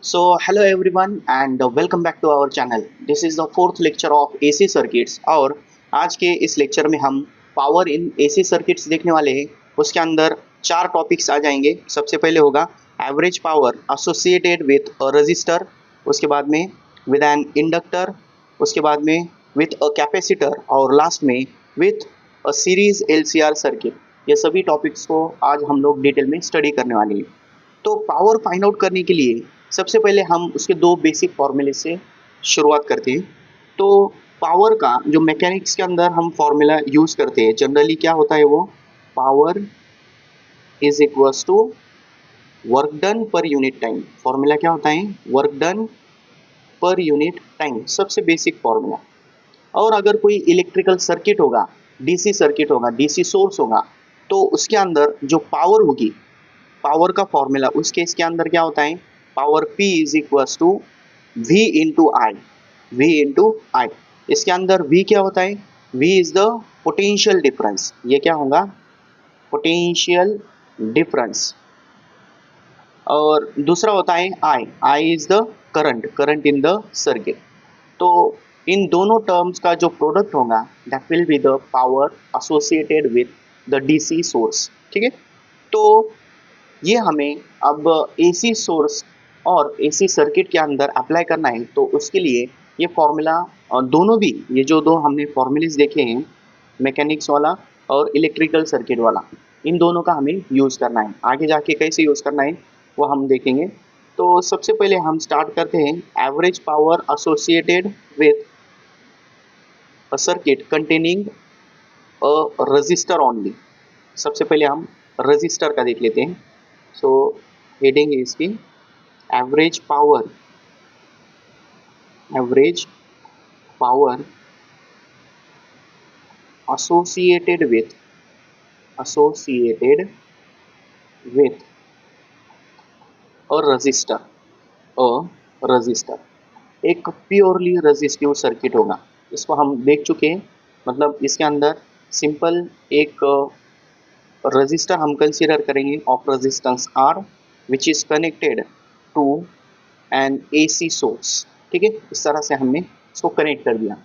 Hello everyone and welcome back to our channel. This is the fourth lecture of AC circuits और आज के इस lecture में हम पावर इन AC सर्किट्स देखने वाले हैं। उसके अंदर चार टॉपिक्स आ जाएंगे। सबसे पहले होगा average power associated with a resistor, उसके बाद में विद एन इंडक्टर, उसके बाद में विथ अ कैपेसिटर और लास्ट में with a series LCR circuit. ये सभी टॉपिक्स को आज हम लोग डिटेल में स्टडी करने वाले हैं। तो पावर फाइंड आउट करने के लिए सबसे पहले हम उसके दो बेसिक फॉर्मूले से शुरुआत करते हैं। तो पावर का जो मैकेनिक्स के अंदर हम फॉर्मूला यूज़ करते हैं जनरली क्या होता है, वो power is equals to work done per unit time. Formula क्या होता है? Work done per unit time, सबसे बेसिक फॉर्मूला। और अगर कोई इलेक्ट्रिकल सर्किट होगा, डीसी सर्किट होगा, डीसी सोर्स होगा, तो उसके अंदर जो पावर होगी, पावर का फॉर्मूला उस केस के अंदर क्या होता है? Power P is equals to V into I, V into I. इसके अंदर V क्या होता है? V is the potential difference. ये क्या होगा? Potential difference. और दूसरा होता है I is the current, current in the circuit. तो इन दोनों टर्म्स का जो प्रोडक्ट होगा that will be the power associated with the DC source. ठीक है, तो ये हमें अब एसी सोर्स और एसी सर्किट के अंदर अप्लाई करना है। तो उसके लिए ये फॉर्मूला दोनों भी, ये जो दो हमने फॉर्मूलेस देखे हैं, मैकेनिक्स वाला और इलेक्ट्रिकल सर्किट वाला, इन दोनों का हमें यूज़ करना है। आगे जाके कैसे यूज़ करना है वो हम देखेंगे। तो सबसे पहले हम स्टार्ट करते हैं average power associated with a circuit containing a resistor only. सबसे पहले हम रजिस्टर का देख लेते हैं। सो हेडिंग है इसकी एवरेज पावर associated with a resistor एक प्योरली रेजिस्टिव सर्किट होगा। इसको हम देख चुके हैं। मतलब इसके अंदर सिंपल एक रेजिस्टर हम कंसीडर करेंगे of resistance R which is connected to an AC source. ठीक है, इस तरह से हमने इसको कनेक्ट कर दिया।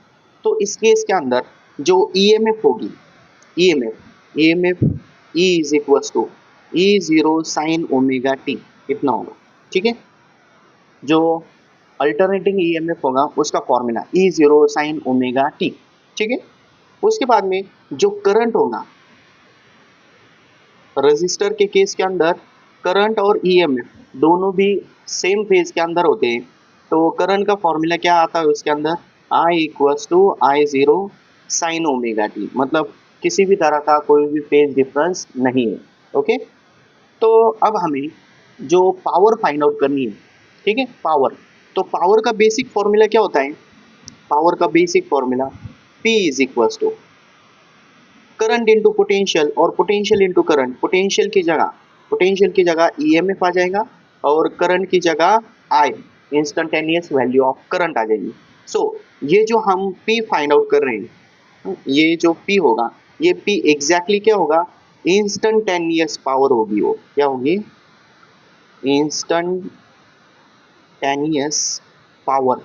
तो इस केस के अंदर जो EMF होगी, EMF E is equals to E0 sine omega t, इतना होगा। ठीक है, जो अल्टरनेटिंग EMF होगा उसका formula E0 sine omega T. ठीक है, उसके बाद में जो करंट होगा रजिस्टर के केस के अंदर, करंट और EMF दोनों भी सेम फेज के अंदर होते हैं। तो करंट का फॉर्मूला क्या आता है उसके अंदर? I equals to I0 sine omega T. मतलब किसी भी तरह का कोई भी फेज डिफरेंस नहीं है। ओके, तो अब हमें जो पावर फाइंड आउट करनी है, ठीक है, पावर। तो पावर का बेसिक फॉर्मूला क्या होता है? पावर का basic formula P is equals to current into potential और पोटेंशियल इंटू करंट। पोटेंशियल की जगह EMF आ जाएगा और करंट की जगह I, instantaneous value of current आ जाएगी। सो ये जो हम P फाइंड आउट कर रहे हैं, ये जो P होगा, ये P एग्जैक्टली क्या होगा? इंस्टेंटेनियस पावर होगी। वो क्या होगी? Instantaneous power.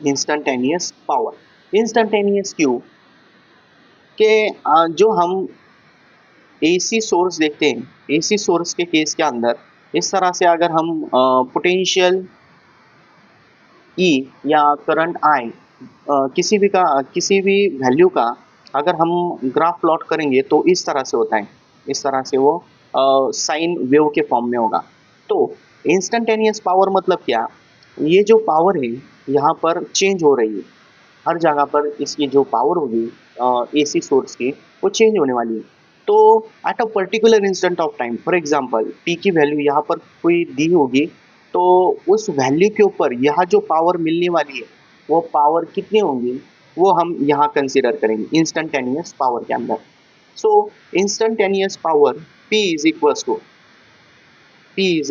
इंस्टेंटेनियस क्यों? कि जो हम AC सोर्स देखते हैं, AC सोर्स के केस के अंदर इस तरह से अगर हम पोटेंशियल E या करंट I किसी भी वैल्यू का अगर हम ग्राफ प्लॉट करेंगे तो इस तरह से होता है। इस तरह से वो साइन वेव के फॉर्म में होगा। तो इंस्टेंटेनियस पावर मतलब क्या? ये जो पावर है यहाँ पर चेंज हो रही है। हर जगह पर इसकी जो पावर होगी AC सोर्स की, वो चेंज होने वाली है। तो at a particular instant of time, for example P की वैल्यू यहाँ पर कोई दी होगी, तो उस वैल्यू के ऊपर यहाँ जो पावर मिलने वाली है वो पावर कितनी होंगी वो हम यहाँ कंसीडर करेंगे इंस्टेंटेनियस पावर के अंदर। So instantaneous power P is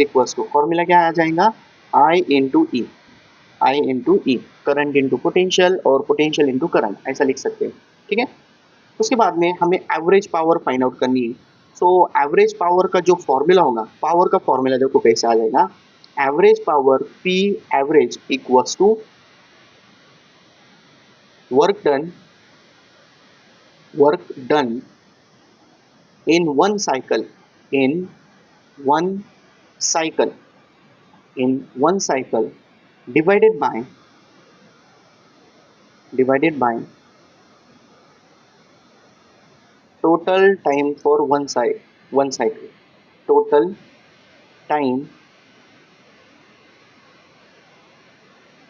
equals to formula क्या आ जाएगा? I into E, current into potential और पोटेंशियल इंटू करंट, ऐसा लिख सकते हैं। ठीक है, उसके बाद में हमें एवरेज पावर फाइंड आउट करनी है। सो एवरेज पावर का जो फॉर्मूला होगा, पावर का फॉर्मूला देखो कैसे आ जाएगा? Average power P average equals to work done in one cycle in one cycle in one cycle divided by total time for one cycle, total time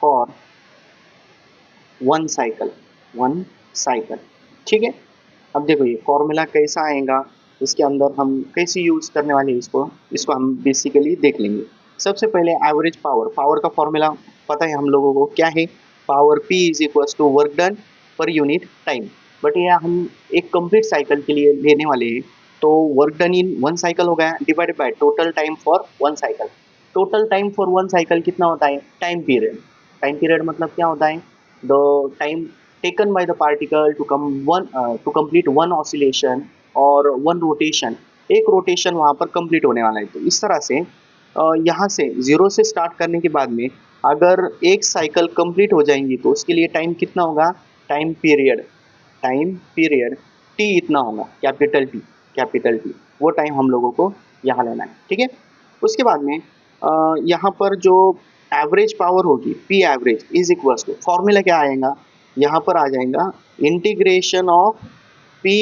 for one cycle. ठीक है, अब देखो ये फॉर्मूला कैसा आएगा, इसके अंदर हम कैसे यूज करने वाले हैं इसको हम बेसिकली देख लेंगे। सबसे पहले एवरेज पावर का फॉर्मूला पता है हम लोगों को क्या है, power P is equals to work done per unit time. But ये हम एक कंप्लीट साइकिल के लिए लेने वाले हैं, तो work done in one cycle हो गया divided by total time for one cycle. Total time for one cycle कितना होता है, टाइम पीरियड मतलब क्या होता है, the time taken by the particle to complete one oscillation और one rotation, एक रोटेशन वहाँ पर कंप्लीट होने वाला है। तो इस तरह से यहाँ से जीरो से स्टार्ट करने के बाद में अगर एक साइकिल कंप्लीट हो जाएंगी तो उसके लिए टाइम कितना होगा, टाइम पीरियड टी इतना होगा, कैपिटल टी वो टाइम हम लोगों को यहाँ लेना है। ठीक है, उसके बाद में यहाँ पर जो एवरेज पावर होगी P average is equals to, formula क्या आएगा यहाँ पर आ जाएगा, integration of P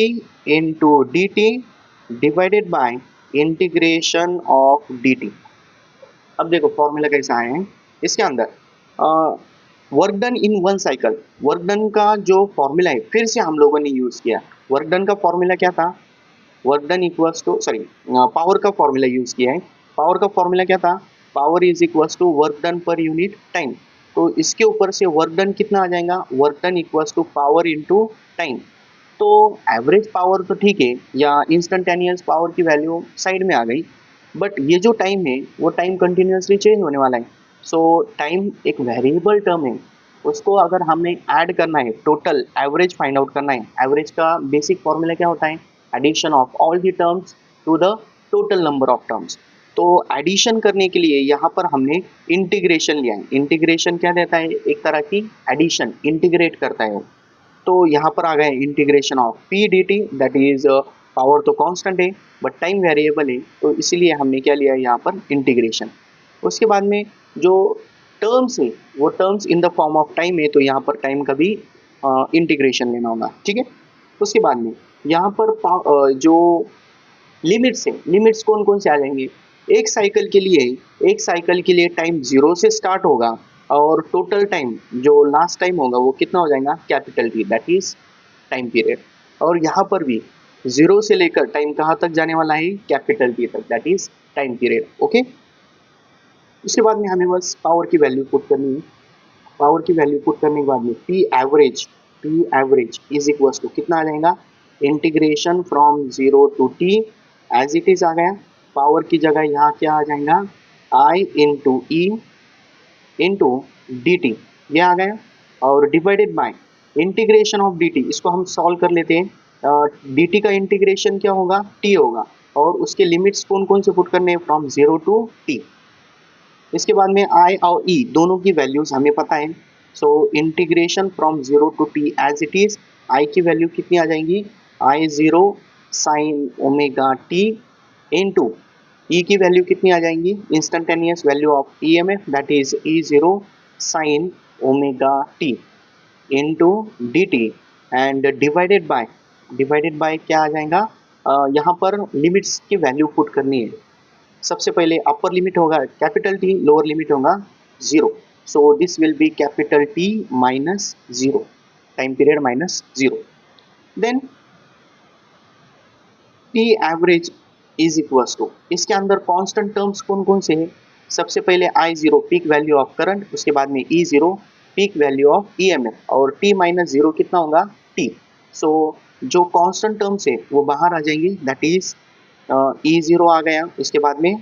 into D T divided by integration of D t. अब देखो फॉर्मूला कैसा है, इसके अंदर work done in one cycle, work done का जो फॉर्मूला है फिर से हम लोगों ने यूज किया। वर्क डन का फॉर्मूला क्या था, work done equals to power का फॉर्मूला यूज किया है। पावर का फॉर्मूला क्या था, power is equals to work done per unit time. तो इसके ऊपर से वर्क डन कितना आ जाएगा, work done equals to power into time. तो एवरेज पावर तो ठीक है, या इंस्टेंटेनियस पावर की वैल्यू साइड में आ गई, बट ये जो टाइम है वो टाइम कंटिन्यूसली चेंज होने वाला है। सो टाइम एक वेरिएबल टर्म है, उसको अगर हमें ऐड करना है, टोटल एवरेज फाइंड आउट करना है। एवरेज का बेसिक फॉर्मूला क्या होता है, addition of all the terms to the total number of terms. तो एडिशन करने के लिए यहाँ पर हमने इंटीग्रेशन लिया है। इंटीग्रेशन क्या देता है, एक तरह की एडिशन, इंटीग्रेट करता है वो। तो यहाँ पर आ गए integration of P D T, that is power तो कांस्टेंट है बट टाइम वेरिएबल है, तो इसीलिए हमने क्या लिया है यहाँ पर इंटीग्रेशन। उसके बाद में जो टर्म्स है वो terms in the form of time है, तो यहाँ पर टाइम का भी इंटीग्रेशन लेना होगा। ठीक है, उसके बाद में यहाँ पर जो लिमिट्स है, लिमिट्स कौन कौन से आ जाएंगे, एक साइकिल के लिए टाइम जीरो से स्टार्ट होगा और टोटल टाइम जो लास्ट टाइम होगा वो कितना हो जाएगा, capital T, that is time period. और यहाँ पर भी जीरो से लेकर टाइम कहाँ तक जाने वाला है, कैपिटल टी तक, that is time period. Okay, उसके बाद में हमें बस पावर की वैल्यू पुट करनी है। पावर की वैल्यू पुट करने के बाद में P average is equals to कितना आ जाएगा, integration from zero to T as it is आ गया। पावर की जगह यहाँ क्या आ जाएगा, I into E into D T, ये आ गया, और divided by integration of D T. इसको हम सॉल्व कर लेते हैं। डी टी का इंटीग्रेशन क्या होगा, टी होगा, और उसके लिमिट्स कौन कौन से पुट करने हैं, फ्रॉम जीरो टू टी। इसके बाद में I और E दोनों की वैल्यूज हमें पता है, so integration from zero to T as it is. I की वैल्यू कितनी आ जाएंगी, I zero sine omega T into E की वैल्यू कितनी आ जाएंगी, instantaneous value of EMF, that is E zero sine omega T into D T, and divided by क्या आ जाएगा, यहाँ पर लिमिट्स की वैल्यू पुट करनी है। सबसे पहले अपर लिमिट होगा कैपिटल टी, लोअर लिमिट होगा zero, so this will be capital T minus zero, time period minus zero. Then T average is equals to, इसके अंदर कांस्टेंट टर्म्स कौन कौन से हैं, सबसे पहले I zero peak value of current, उसके बाद में E zero peak value of EMF, और T माइनस जीरो कितना होगा, T। सो जो कांस्टेंट टर्म्स है वो बाहर आ जाएंगी, दैट इज E जीरो आ गया, उसके बाद में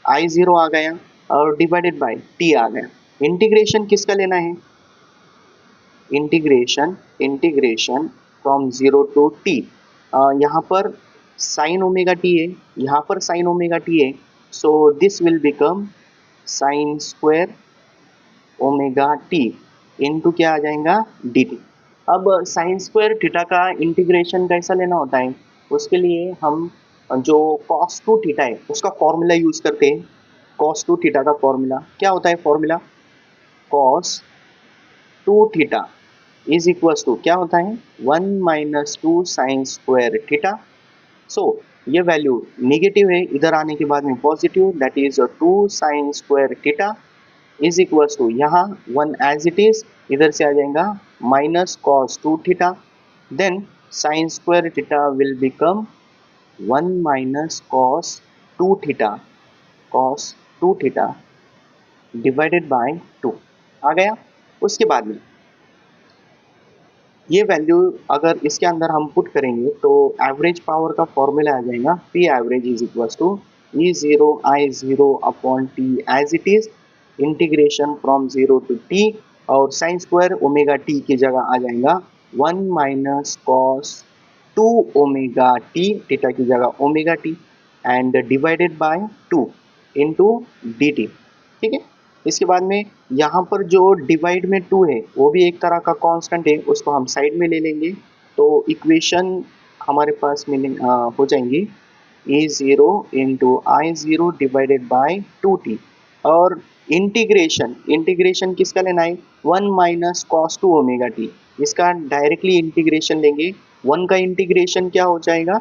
I जीरो आ गया, और डिवाइडेड बाय T आ गया। इंटीग्रेशन किसका लेना है, integration from zero to T, यहाँ पर साइन ओमेगा टी है, यहाँ पर साइन ओमेगा टी है, so this will become sign square omega T into क्या आ जाएगा डी टी। अब साइन स्क्वायर थीटा का इंटीग्रेशन कैसा लेना होता है, उसके लिए हम जो कॉस टू थीटा है उसका फॉर्मूला यूज़ करते हैं। कॉस टू थीटा का फॉर्मूला क्या होता है, formula cos two theta is equals to क्या होता है 1 - 2 साइन स्क्वायर थीटा। सो ये वैल्यू निगेटिव है, इधर आने के बाद में positive, that is 2 sine square theta is equals to यहाँ 1 एज इट इज, इधर से आ जाएगा minus cos two theta, then sine square theta will become 1 - cos 2 theta divided by 2 आ गया। उसके बाद में ये वैल्यू अगर इसके अंदर हम पुट करेंगे तो एवरेज पावर का फॉर्मूला आ जाएगा P average is equals to E0 I0 upon T as it is, integration from 0 to t, और साइन स्क्वायर ओमेगा टी की जगह आ जाएगा 1 - cos 2 ओमेगा टी, थीटा की जगह omega T, and divided by 2 into D T. ठीक है, इसके बाद में यहाँ पर जो डिवाइड में 2 है वो भी एक तरह का कांस्टेंट है, उसको हम साइड में ले लेंगे तो इक्वेशन हमारे पास हो जाएंगी E0 into I0 divided by 2t, और इंटीग्रेशन किसका लेना है 1 - cos 2 ओमेगा टी, इसका डायरेक्टली इंटीग्रेशन लेंगे। 1 का इंटीग्रेशन क्या हो जाएगा,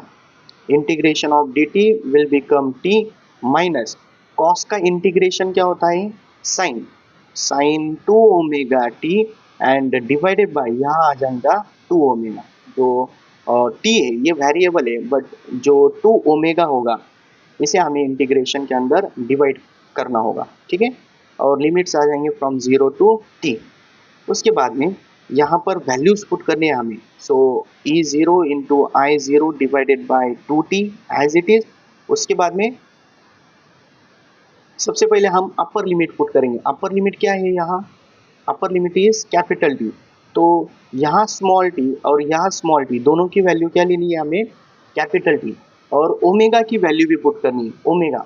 integration of D T will become T, minus cos का इंटीग्रेशन क्या होता है sine 2 omega T, and divided by यहाँ आ जाएगा 2 ओमेगा। जो टी है ये वेरिएबल है, बट जो 2 ओमेगा होगा इसे हमें इंटीग्रेशन के अंदर डिवाइड करना होगा। ठीक है, और लिमिट्स आ जाएंगे फ्रॉम 0 to t। उसके बाद में यहाँ पर वैल्यूज पुट करने हैं हमें, so E0 into I0 divided by 2t as it is. उसके बाद में सबसे पहले हम अपर लिमिट पुट करेंगे। अपर लिमिट क्या है, यहाँ upper limit is capital T, तो यहाँ स्मॉल टी और यहाँ स्मॉल टी दोनों की वैल्यू क्या लेनी है हमें कैपिटल टी, और ओमेगा की वैल्यू भी पुट करनी है।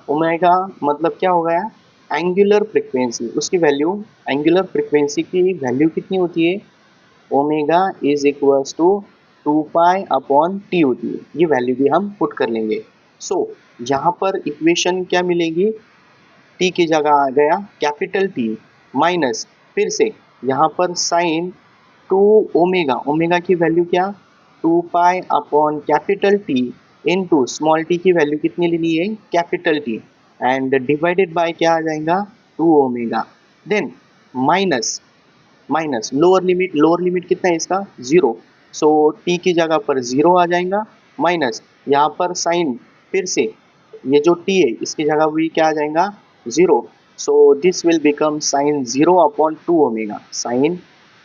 ओमेगा मतलब क्या हो गया एंगुलर फ्रिक्वेंसी, उसकी वैल्यू एंगुलर फ्रिक्वेंसी की वैल्यू कितनी होती है omega is equals to 2 pi upon T होती है, ये वैल्यू भी हम पुट कर लेंगे। सो यहाँ पर इक्वेशन क्या मिलेगी, टी की जगह आ गया कैपिटल टी माइनस फिर से यहाँ पर साइन 2 ओमेगा की वैल्यू क्या 2 pi upon capital T into small T की वैल्यू कितनी लेनी है capital T, and divided by क्या आ जाएगा 2 omega, then minus lower limit कितना है इसका 0, सो टी की जगह पर 0 आ जाएगा, माइनस यहाँ पर साइन फिर से ये जो टी है इसकी जगह भी क्या आ जाएगा 0, so this will become sine 0 upon 2 omega, sine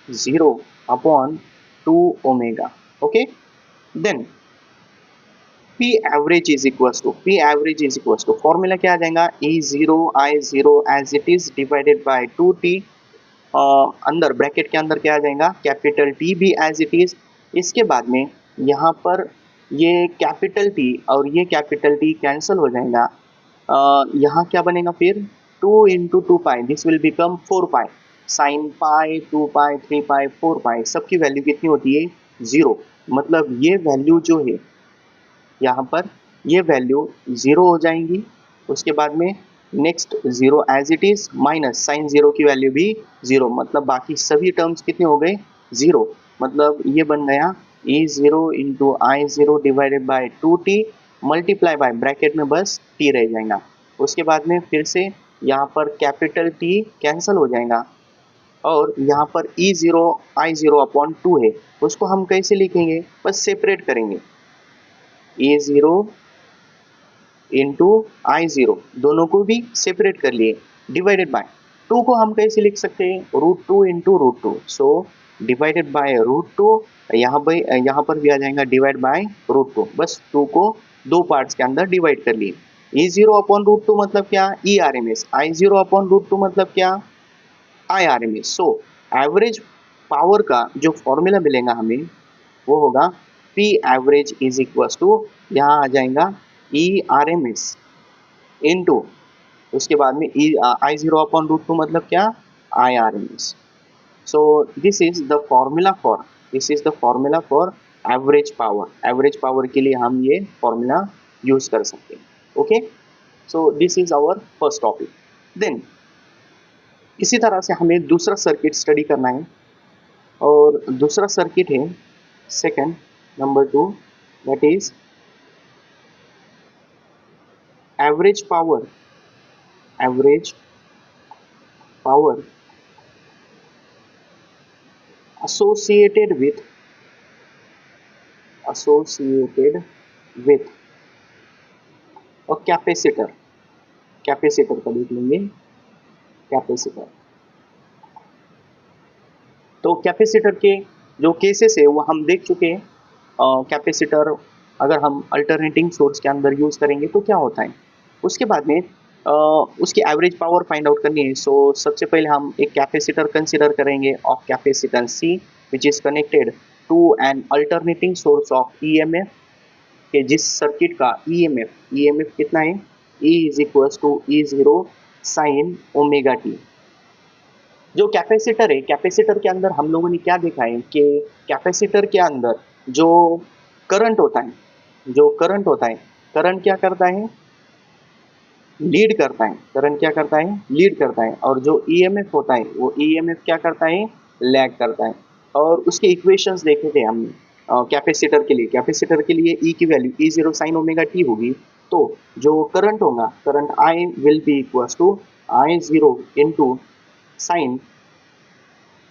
0 upon 2 omega. Okay, then P average is equals to formula क्या आ जाएगा E0 I0 as it is divided by 2t, अंदर ब्रैकेट के अंदर क्या आ जाएगा कैपिटल टी भी एज इट इज। इसके बाद में यहाँ पर ये कैपिटल टी और ये कैपिटल टी कैंसिल हो जाएगा, यहाँ क्या बनेगा फिर 2 into 2 pi, this will become 4 pi, sine pi 2 पाई 3 पाई 4 पाई, सबकी वैल्यू कितनी होती है 0, मतलब ये वैल्यू जो है यहाँ पर ये वैल्यू 0 हो जाएंगी। उसके बाद में next 0 as it is minus sine 0 की वैल्यू भी 0, मतलब बाकी सभी टर्म्स कितने हो गए 0, मतलब ये बन गया E0 into I0 divided by 2t multiply by bracket में बस t रह जाएगा। उसके बाद में फिर से यहाँ पर कैपिटल T कैंसिल हो जाएगा, और यहाँ पर E0 I0 अपॉन 2 है, उसको हम कैसे लिखेंगे बस सेपरेट करेंगे, E0 इंटू I0 दोनों को भी सेपरेट कर लिए, डिवाइडेड बाय 2 को हम कैसे लिख सकते हैं √2 इंटू √2, सो डिवाइडेड बाय √2, यहाँ पर भी आ जाएगा डिवाइड बाय √2, बस 2 को दो पार्ट्स के अंदर डिवाइड कर लिए। E0 अपॉन √2 मतलब क्या ERMS, I0 अपॉन √2 मतलब क्या IRMS। सो एवरेज पावर का जो फॉर्मूला मिलेगा हमें वो होगा P average is equal to यहाँ आ जाएगा ERMS इंटू उसके बाद में I zero upon root two मतलब क्या, I R M S. So this is the formula for average power. Average power के लिए हम ये फॉर्मूला यूज कर सकते हैं। Okay, so this is our first topic. Then इसी तरह से हमें दूसरा सर्किट स्टडी करना है, और दूसरा सर्किट है second, number 2, that is average पावर associated with a कैपेसिटर का देख लेंगे। कैपेसिटर, तो कैपेसिटर के जो केसेस है वो हम देख चुके हैं। कैपेसिटर अगर हम अल्टरनेटिंग सोर्स के अंदर यूज करेंगे तो क्या होता है। उसके बाद में उसकी एवरेज पावर फाइंड आउट करनी है। सो सबसे पहले हम एक कैपेसिटर कंसीडर करेंगे of capacitance C which is connected to an alternating source of EMF, के जिस सर्किट का EMF कितना है, E is equal to E0 sine omega T. जो कैपेसिटर है, कैपेसिटर के अंदर हम लोगों ने क्या देखा है कि कैपेसिटर के अंदर जो करंट होता है, करंट क्या करता है, लीड करता है। करंट क्या करता है, लीड करता है। और जो EMF होता है वो EMF क्या करता है, लैग करता है। और उसके इक्वेशंस देखे थे हमने कैपेसिटर के लिए। कैपेसिटर के लिए E की value E0 sine omega T होगी। तो जो करंट होगा, current I will be equal to I0 into sine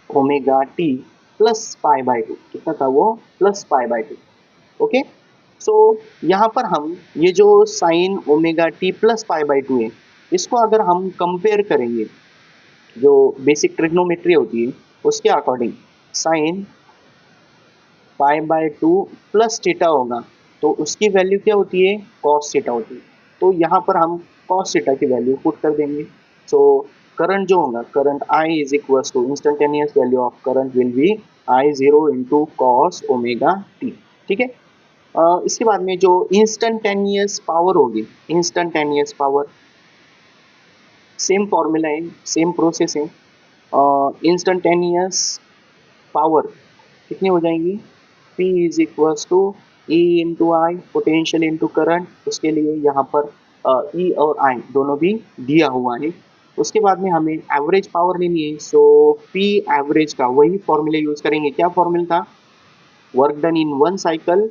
omega T plus pi by two. कितना था वो, plus pi by two. Okay, so यहाँ पर हम ये जो sine omega T plus pi by two है, इसको अगर हम कंपेयर करेंगे जो बेसिक ट्रिग्नोमेट्री होती है उसके according, sine pi by two plus theta होगा तो उसकी वैल्यू क्या होती है, कॉस थीटा होती है। तो यहाँ पर हम कॉस थीटा की वैल्यू पुट कर देंगे। सो करंट जो होगा, current I is equal to instantaneous value of current will be I zero into cos omega T. ठीक है, इसके बाद में जो इंस्टेंटेनियस पावर होगी, इंस्टेंटेनियस पावर सेम फॉर्मूला है, सेम प्रोसेस है। इंस्टेंटेनियस पावर कितनी हो जाएंगी, P is equal to E into I, potential into current. उसके लिए यहाँ पर E और I दोनों भी दिया हुआ है। उसके बाद में हमें एवरेज पावर लेनी है। सो P एवरेज का वही फॉर्मूला यूज करेंगे। क्या फॉर्मूला था, work done in one cycle,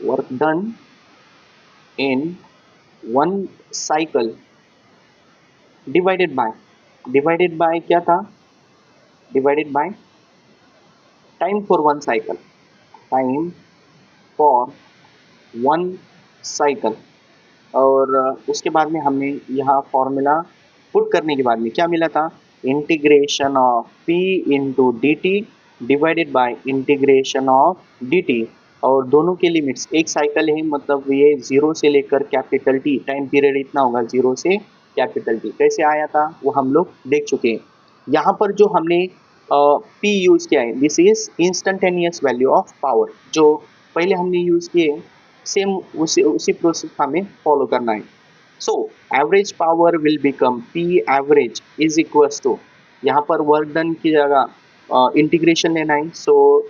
work done in one cycle divided by क्या था, divided by time for one cycle, time for one cycle. और उसके बाद में हमने यहाँ फॉर्मूला पुट करने के बाद में क्या मिला था, integration of P into D T divided by integration of D T. और दोनों के लिमिट्स, एक साइकिल है मतलब ये जीरो से लेकर कैपिटल टी, टाइम पीरियड इतना होगा जीरो से कैपिटल टी। कैसे आया था वो हम लोग देख चुके हैं। यहाँ पर जो हमने P यूज किया है, this is instantaneous value of power. जो पहले हमने यूज किए सेम उसी प्रोसेस हमें फॉलो करना है। So average power will become P average is equal to, यहाँ पर वर्क डन की जगह इंटीग्रेशन लेना है, सो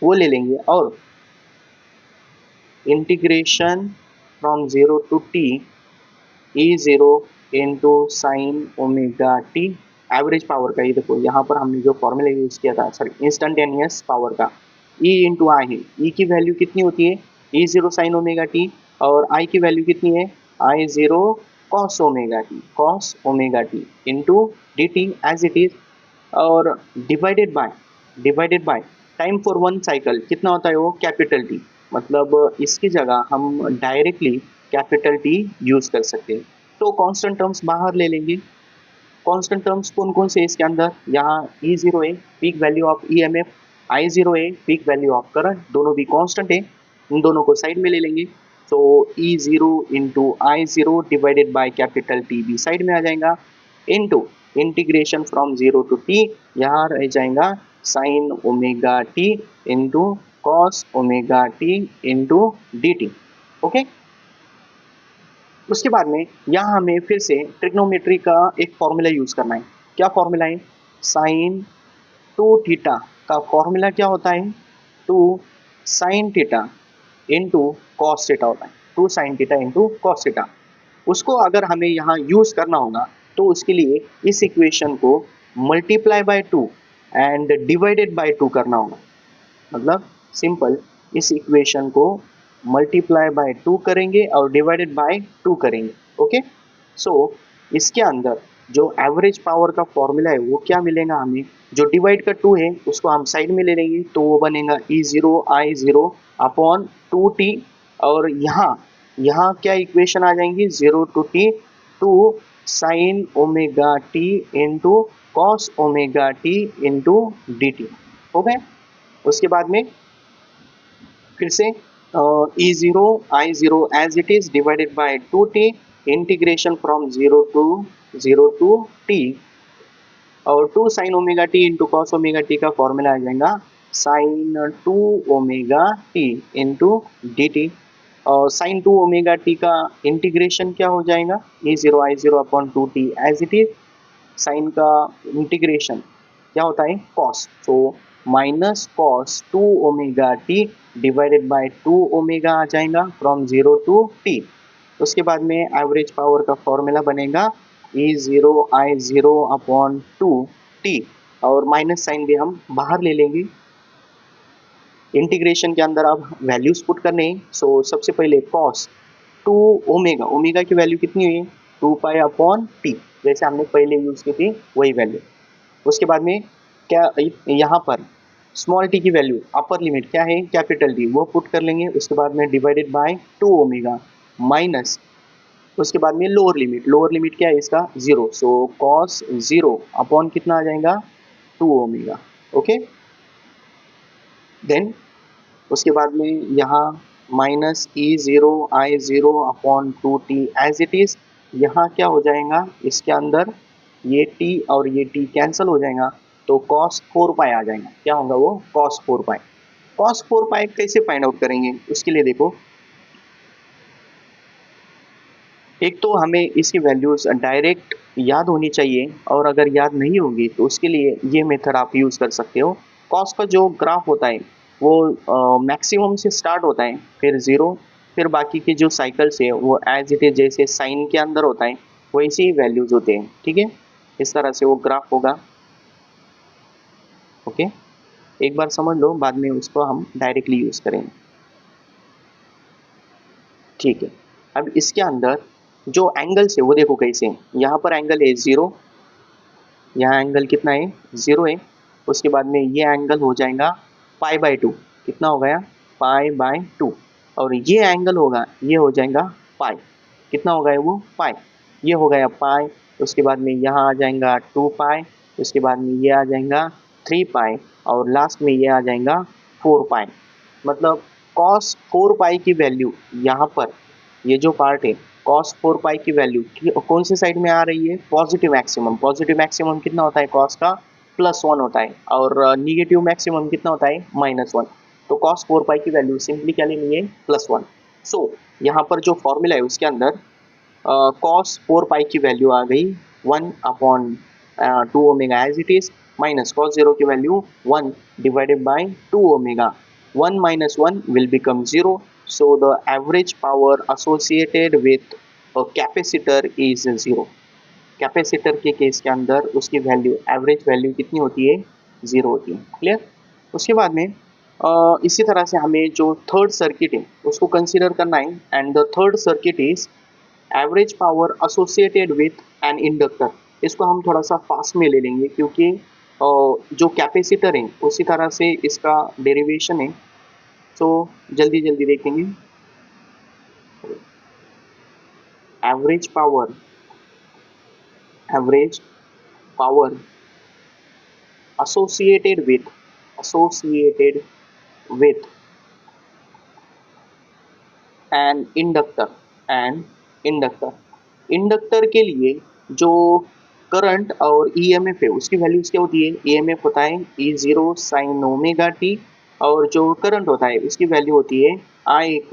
वो ले लेंगे। और integration from zero to T E0 into sine omega T, average power का। ये देखो यहाँ पर हमने जो फॉर्मूला यूज किया था, सॉरी इंस्टेंटेनियस पावर का, E इंटू आई है। E की वैल्यू कितनी होती है, E0 साइन ओमेगा टी, और I की वैल्यू कितनी है, I0 cos omega T into D T as it is. और divided by time for one cycle कितना होता है वो, कैपिटल टी। मतलब इसकी जगह हम डायरेक्टली कैपिटल टी यूज कर सकते हैं। तो कांस्टेंट टर्म्स बाहर ले लेंगे। कांस्टेंट टर्म्स कौन कौन से इसके अंदर, यहाँ E0 है peak value of EMF, I0 है पीक वैल्यू ऑफ करंट, दोनों भी कांस्टेंट है, इन दोनों को साइड में ले लेंगे। तो E0 into I0 divided by capital T भी साइड में आ जाएगा, into integration from zero to T, यहाँ रह जाएगा sine omega T into cos omega T into D T. Okay, उसके बाद में यहाँ हमें फिर से ट्रिग्नोमेट्री का एक फॉर्मूला यूज़ करना है। क्या फॉर्मूला है? साइन टू थीटा का फॉर्मूला क्या होता है? Two sine theta into cos theta होता है। Two sine theta into cos theta. उसको अगर हमें यहाँ यूज़ करना होगा तो उसके लिए इस इक्वेशन को multiply by to and divided by to करना होगा। मतलब सिंपल, इस इक्वेशन को मल्टीप्लाई बाय टू करेंगे और डिवाइडेड बाय टू करेंगे। ओके, सो इसके अंदर जो एवरेज पावर का फॉर्मूला है वो क्या मिलेगा हमें? जो डिवाइड का टू है उसको हम साइड में ले लेंगे तो वो बनेगा E0I0 अपॉन 2t। और यहाँ यहाँ क्या इक्वेशन आ जाएंगी? 0 to t two sine omega T into cos omega T into D T. हो गए? उसके बाद में फिर से E0I0 as it is divided by 2t integration from 0 to t और 2 sine omega T into cos omega T का formula आ जाएगा sine 2 omega T into D T. और साइन 2 ओमेगा टी का इंटीग्रेशन क्या हो जाएगा? E0I0 upon 2t as it is. Sign का इंटीग्रेशन क्या होता है? कॉस, तो minus cos 2 omega T divided by 2 omega आ जाएगा फ्रॉम 0 to t। उसके बाद में एवरेज पावर का फॉर्मूला बनेगा E0I0 अपॉन 2t और माइनस साइन भी हम बाहर ले लेंगे। इंटीग्रेशन के अंदर अब वैल्यूज पुट करने हैं। सो सबसे पहले कॉस 2 ओमेगा, ओमेगा की वैल्यू कितनी हुई है? 2 पाई अपॉन टी, जैसे हमने पहले यूज की थी वही वैल्यू। उसके बाद में क्या यहाँ पर स्मॉल टी की वैल्यू अपर लिमिट क्या है? कैपिटल टी, वो पुट कर लेंगे। उसके बाद में डिवाइडेड बाय 2 ओमेगा माइनस उसके बाद में लोअर लिमिट क्या है इसका? 0। सो कॉस 0 अपॉन कितना आ जाएगा? 2 ओमेगा। ओके, देन उसके बाद में यहाँ minus E0I0 upon 2t as it is. यहाँ क्या हो जाएगा? इसके अंदर ये t और ये t कैंसिल हो जाएगा तो cos 4 पाई आ जाएगा। क्या होगा वो? cos 4 पाई। cos 4 पाई कैसे फाइंड आउट करेंगे? उसके लिए देखो, एक तो हमें इसकी वैल्यूज डायरेक्ट याद होनी चाहिए और अगर याद नहीं होगी तो उसके लिए ये मेथड आप यूज़ कर सकते हो। कॉस का जो ग्राफ होता है वो मैक्सिमम से स्टार्ट होता है, फिर ज़ीरो, फिर बाकी के जो साइकिल्स है वो एज इट इज जैसे साइन के अंदर होता है वैसे ही वैल्यूज होते हैं। ठीक है, इस तरह से वो ग्राफ होगा। ओके, एक बार समझ लो, बाद में उसको हम डायरेक्टली यूज़ करेंगे। ठीक है, अब इसके अंदर जो एंगल्स है वो देखो कैसे हैं। यहाँ पर एंगल है 0, यहाँ एंगल कितना है? 0 है। उसके बाद में ये एंगल हो जाएगा पाई बाय 2। कितना हो गया? Pi by 2। और ये एंगल होगा, ये हो जाएगा पाई। कितना हो गया वो? पाई। ये हो गया पाई। उसके बाद में यहाँ आ जाएगा 2 पाई। उसके बाद में ये आ जाएगा 3 पाई और लास्ट में ये आ जाएगा 4 पाई। मतलब cos 4 पाई की वैल्यू यहाँ पर, ये जो पार्ट है cos 4 पाई की वैल्यू कौन सी साइड में आ रही है? Positive maximum. पॉजिटिव मैक्सिमम कितना होता है cos का? +1 होता है। और निगेटिव मैक्सिमम कितना होता है? -1। तो cos 4 पाई की वैल्यू सिंपली क्या लेनी है? +1। सो यहाँ पर जो फॉर्मूला है उसके अंदर cos 4 पाई की वैल्यू आ गई 1 upon 2 omega as it is, minus cos 0 की value 1 divided by 2 omega. 1 minus 1 will become 0. So the average power associated with a capacitor is 0. Capacitor के केस के अंदर उसकी वैल्यू, एवरेज वैल्यू कितनी होती है? 0 होती है। क्लियर? उसके बाद में इसी तरह से हमें जो थर्ड सर्किट है उसको कंसीडर करना है। And the third circuit is average power associated with an inductor. इसको हम थोड़ा सा फास्ट में ले लेंगे क्योंकि जो कैपेसिटर है उसी तरह से इसका डेरिवेशन है। तो जल्दी जल्दी देखेंगे। एवरेज पावर associated with an inductor inductor के लिए जो करंट और ईएमएफ है उसकी वैल्यूज क्या होती है? ईएमएफ होता है E0 साइन ओमेगा टी और जो करंट होता है उसकी वैल्यू होती है I =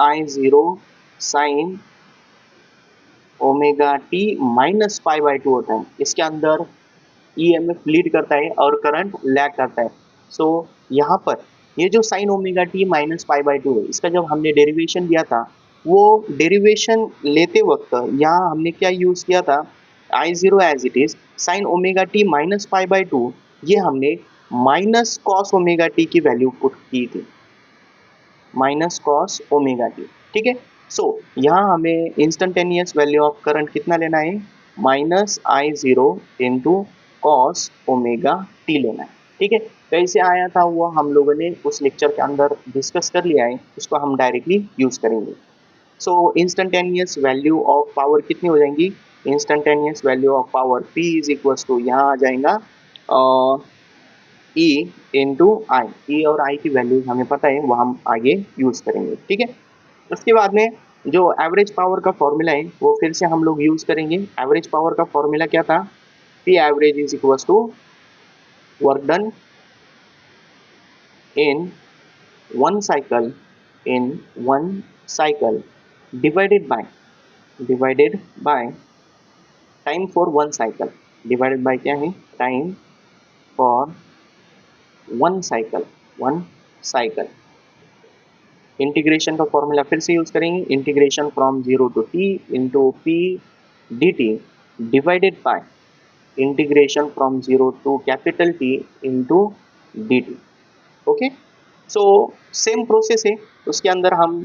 I0 sine omega T minus pi by to होता है। इसके अंदर ईएमएफ लीड करता है और करंट लैग करता है। सो यहाँ पर ये जो sine omega T minus pi by two है, इसका जब हमने डेरिवेशन दिया था, वो डेरिवेशन लेते वक्त यहाँ हमने क्या यूज़ किया था, I zero as it is sine omega T minus pi by two, ये हमने माइनस कॉस ओमेगा टी की वैल्यू पुट की थी, माइनस कॉस ओमेगा टी। ठीक है। सो यहाँ हमें इंस्टेंटेनियस वैल्यू ऑफ करंट कितना लेना है, minus I zero into cos omega T लेना है। ठीक है। कैसे आया था वो हम लोगों ने उस लेक्चर के अंदर डिस्कस कर लिया है, उसको हम डायरेक्टली यूज करेंगे। So instantaneous value of power कितनी हो जाएंगी, instantaneous value of power P is equal to यहाँ आ जाएगा ई इंटू आई। ई और आई की वैल्यूज हमें पता है, वो हम आगे यूज करेंगे। ठीक है। उसके बाद में जो एवरेज पावर का फॉर्मूला है वो फिर से हम लोग यूज करेंगे। एवरेज पावर का फॉर्मूला क्या था, P average is equal to work done in one cycle, in one cycle divided by time for one cycle. Divided by क्या है, time for one cycle, one cycle. Integration का formula फिर से use करेंगे, integration from zero to T into P D T divided by integration from zero to capital T into D T. Okay. So same process है। उसके अंदर हम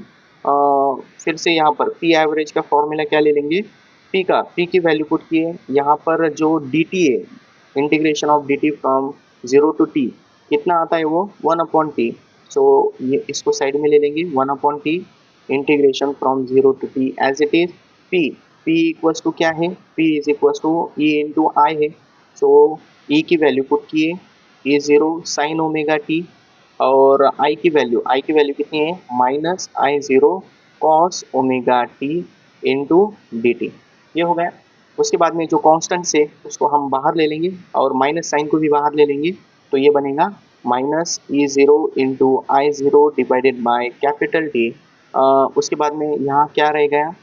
फिर से यहाँ पर पी एवरेज का फॉर्मूला क्या ले लेंगे, पी की वैल्यू पुट किए, यहाँ पर जो डी टी है, integration of D T from zero to T कितना आता है वो वन अपॉन टी। सो ये इसको साइड में ले लेंगे, one upon T integration from zero to T as it is P. P equals to क्या है, P is equals to E into I है। सो ई की वैल्यू पुट किए, E zero sine omega T, और I की value कितनी है, minus I zero cos omega T into D T. ये हो गया। उसके बाद में जो कॉन्स्टेंट से उसको हम बाहर ले लेंगे और माइनस साइन को भी बाहर ले लेंगे, तो ये बनेगा minus E zero into I zero divided by capital T. उसके बाद में यहाँ क्या रह गया,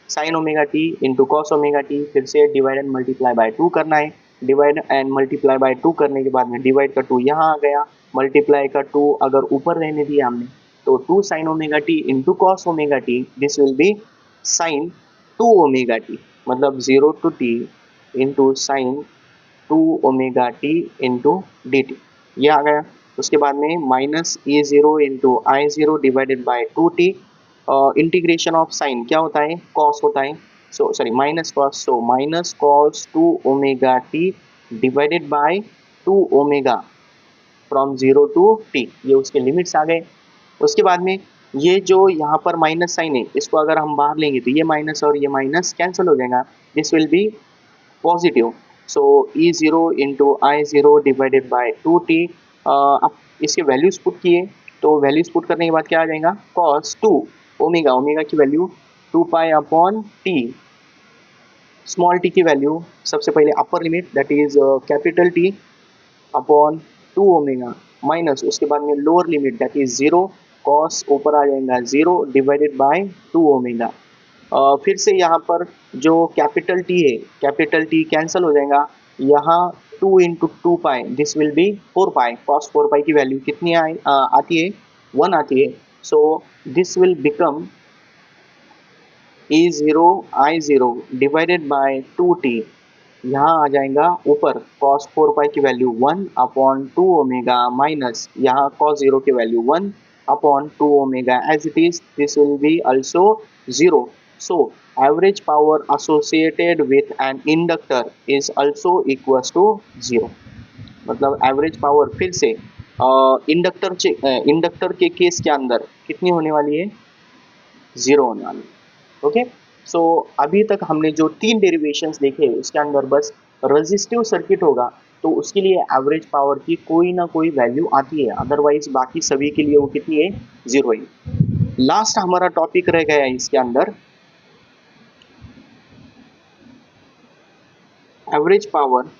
sign omega T into cos omega T, फिर से divide and multiply by to करना है। Divide and multiply by to करने के बाद में डिवाइड का टू यहाँ आ गया, मल्टीप्लाई का टू अगर ऊपर रहने दिया हमने, तो two sine omega T into cos omega T, this will be sine two omega T, मतलब zero to T into sine two omega T into D T, ये आ गया। उसके बाद में minus A zero into I zero divided by two T, integration of sine क्या होता है, कॉस होता है, so sorry minus cos, so minus cos two omega T divided by two omega from zero to T, ये उसके limits आ गए। उसके बाद में ये जो यहाँ पर माइनस साइन है, इसको अगर हम बाहर लेंगे तो ये माइनस और ये माइनस कैंसिल हो जाएगा, this will B positive. So E zero into I zero divided by two T, अब इसके वैल्यूज पुट किए, तो वैल्यूज पुट करने के बाद क्या आ जाएगा, कॉस टू ओमेगा, ओमेगा की value two pi upon T, small T की वैल्यू सबसे पहले upper limit that is capital T upon two omega, minus उसके बाद में lower limit that is zero, cos ऊपर आ जाएगा zero divided by two omega. फिर से यहाँ पर जो कैपिटल टी है, कैपिटल टी कैंसिल हो जाएगा, यहाँ two into two pi, this will be four pi, cos four pi की वैल्यू कितनी आती है, वन आती है। So this will become E zero I zero divided by two T, यहाँ आ जाएगा ऊपर cos 4 पाई की value 1 upon two omega, minus यहाँ cos 0 की value 1 upon two omega as it is, this will be also 0। सो average पावर associated with an inductor is also equals to 0। मतलब एवरेज पावर फिर से इंडक्टर के case के अंदर कितनी होने वाली है, 0 होने वाली है। ओके। सो अभी तक हमने जो तीन डेरिवेशंस देखे उसके अंदर बस रेजिस्टिव सर्किट होगा तो उसके लिए एवरेज पावर की कोई ना कोई वैल्यू आती है, अदरवाइज बाकी सभी के लिए वो कितनी है, 0 है। लास्ट हमारा टॉपिक रह गया है इसके अंदर, एवरेज पावर,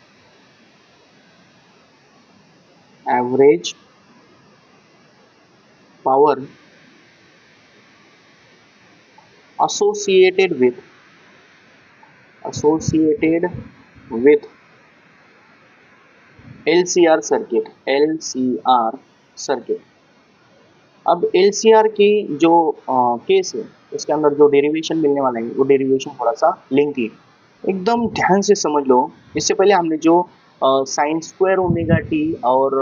एवरेज पावर associated with associated with LCR circuit, LCR circuit. अब LCR की जो केस है उसके अंदर जो डेरिवेशन मिलने वाला है वो डेरिवेशन थोड़ा सा लिंकी है, एकदम ध्यान से समझ लो। इससे पहले हमने जो साइन स्क्वायर ओमेगा टी और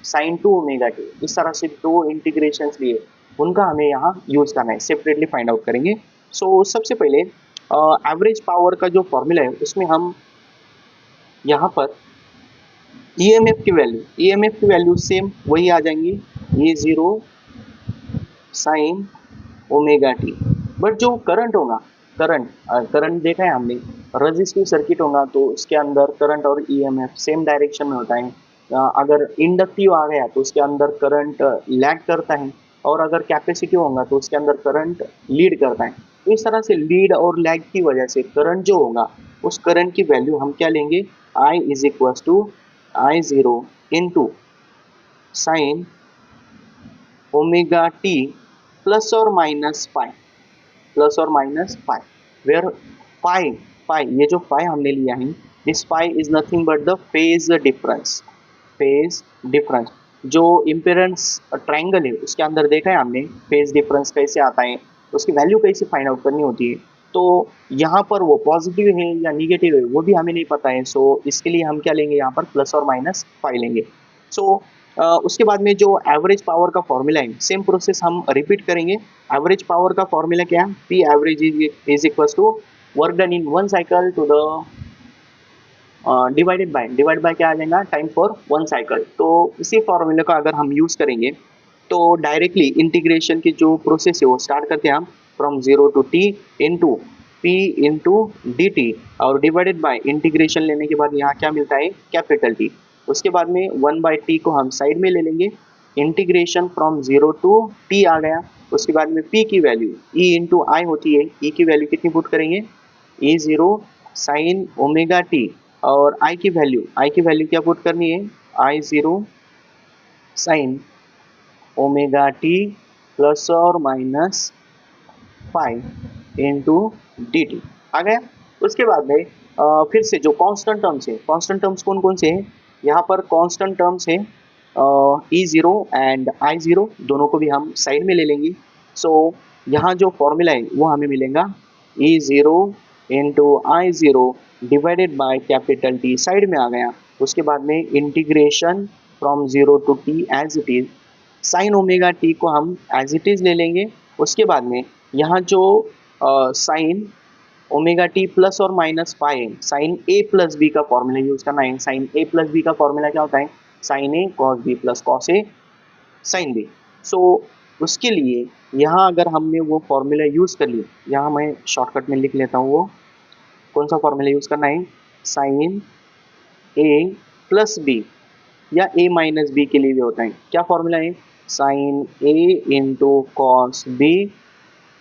साइन 2 ओमेगा टी इस तरह से दो इंटीग्रेशंस लिए, उनका हमें यहाँ यूज करना है, सेपरेटली फाइंड आउट करेंगे। सो सबसे पहले एवरेज पावर का जो फॉर्मूला है उसमें हम यहाँ पर ईएमएफ की वैल्यू सेम वही आ जाएंगी, ये 0 साइन ओमेगा टी। बट जो करंट होगा, करंट देखा है हमने, रेजिस्टिव सर्किट होगा तो उसके अंदर करंट और ईएमएफ सेम डायरेक्शन में होता है। अगर इंडक्टिव आ गया तो उसके अंदर करंट लैग करता है, और अगर कैपेसिटिव होगा तो उसके अंदर करंट लीड करता है। तो इस तरह से लीड और लैग की वजह से करंट जो होगा उस करंट की वैल्यू हम क्या लेंगे, I is equal to I0 into sine omega T plus और माइनस पाई, वेयर पाई ये जो पाई हमने लिया है, this pi is nothing but the phase difference. जो इम्पेडेंस ट्रायंगल है उसके अंदर देखा है हमने फेज डिफरेंस कैसे आता है, उसकी वैल्यू कैसे फाइंड आउट करनी होती है। तो यहाँ पर वो पॉजिटिव है या निगेटिव है वो भी हमें नहीं पता है। सो इसके लिए हम क्या लेंगे, यहाँ पर प्लस और माइनस पाई लेंगे। सो उसके बाद में जो एवरेज पावर का फॉर्मूला है सेम प्रोसेस हम रिपीट करेंगे। एवरेज पावर का फॉर्मूला क्या है, P average is equal to work done in one cycle to the divided by क्या आ जाएगा, टाइम फॉर वन साइकिल। तो इसी फॉर्मूले का अगर हम यूज करेंगे तो डायरेक्टली इंटीग्रेशन की जो प्रोसेस है वो स्टार्ट करते हैं हम from 0 two T into P into D T, और डिवाइडेड बाय इंटीग्रेशन लेने के बाद यहाँ क्या मिलता है, कैपिटल टी। उसके बाद में 1/t को हम साइड में ले लेंगे, इंटीग्रेशन फ्रॉम 0 टू t आ गया। उसके बाद में p की वैल्यू e इंटू आई होती है, e की वैल्यू कितनी पुट करेंगे, E0 साइन ओमेगा टी, और i की वैल्यू क्या पुट करनी है, I0 sine omega T plus और minus pi into D T आ गया। उसके बाद में फिर से जो कांस्टेंट टर्म्स कौन कौन से हैं, यहाँ पर कांस्टेंट टर्म्स है E0 एंड I0, दोनों को भी हम साइड में ले लेंगे। सो यहाँ जो फॉर्मूला है वो हमें मिलेगा E0 into I0 divided by capital T, side में आ गया। उसके बाद में integration from 0 to t as it is, sine omega T को हम एज इट इज ले लेंगे। उसके बाद में यहाँ जो साइन ओमेगा टी प्लस और माइनस पाई, साइन ए प्लस बी का फॉर्मूला यूज करना है। साइन ए प्लस बी का फॉर्मूला क्या होता है, साइन ए कॉस बी प्लस कॉस ए साइन बी। सो उसके लिए यहाँ अगर हमने वो फॉर्मूला यूज कर लिया, यहाँ मैं शॉर्टकट में लिख लेता हूँ वो कौन सा फॉर्मूला यूज करना है, साइन ए प्लस बी या ए माइनस बी के लिए भी होता है। क्या फॉर्मूला है, sine A into cos B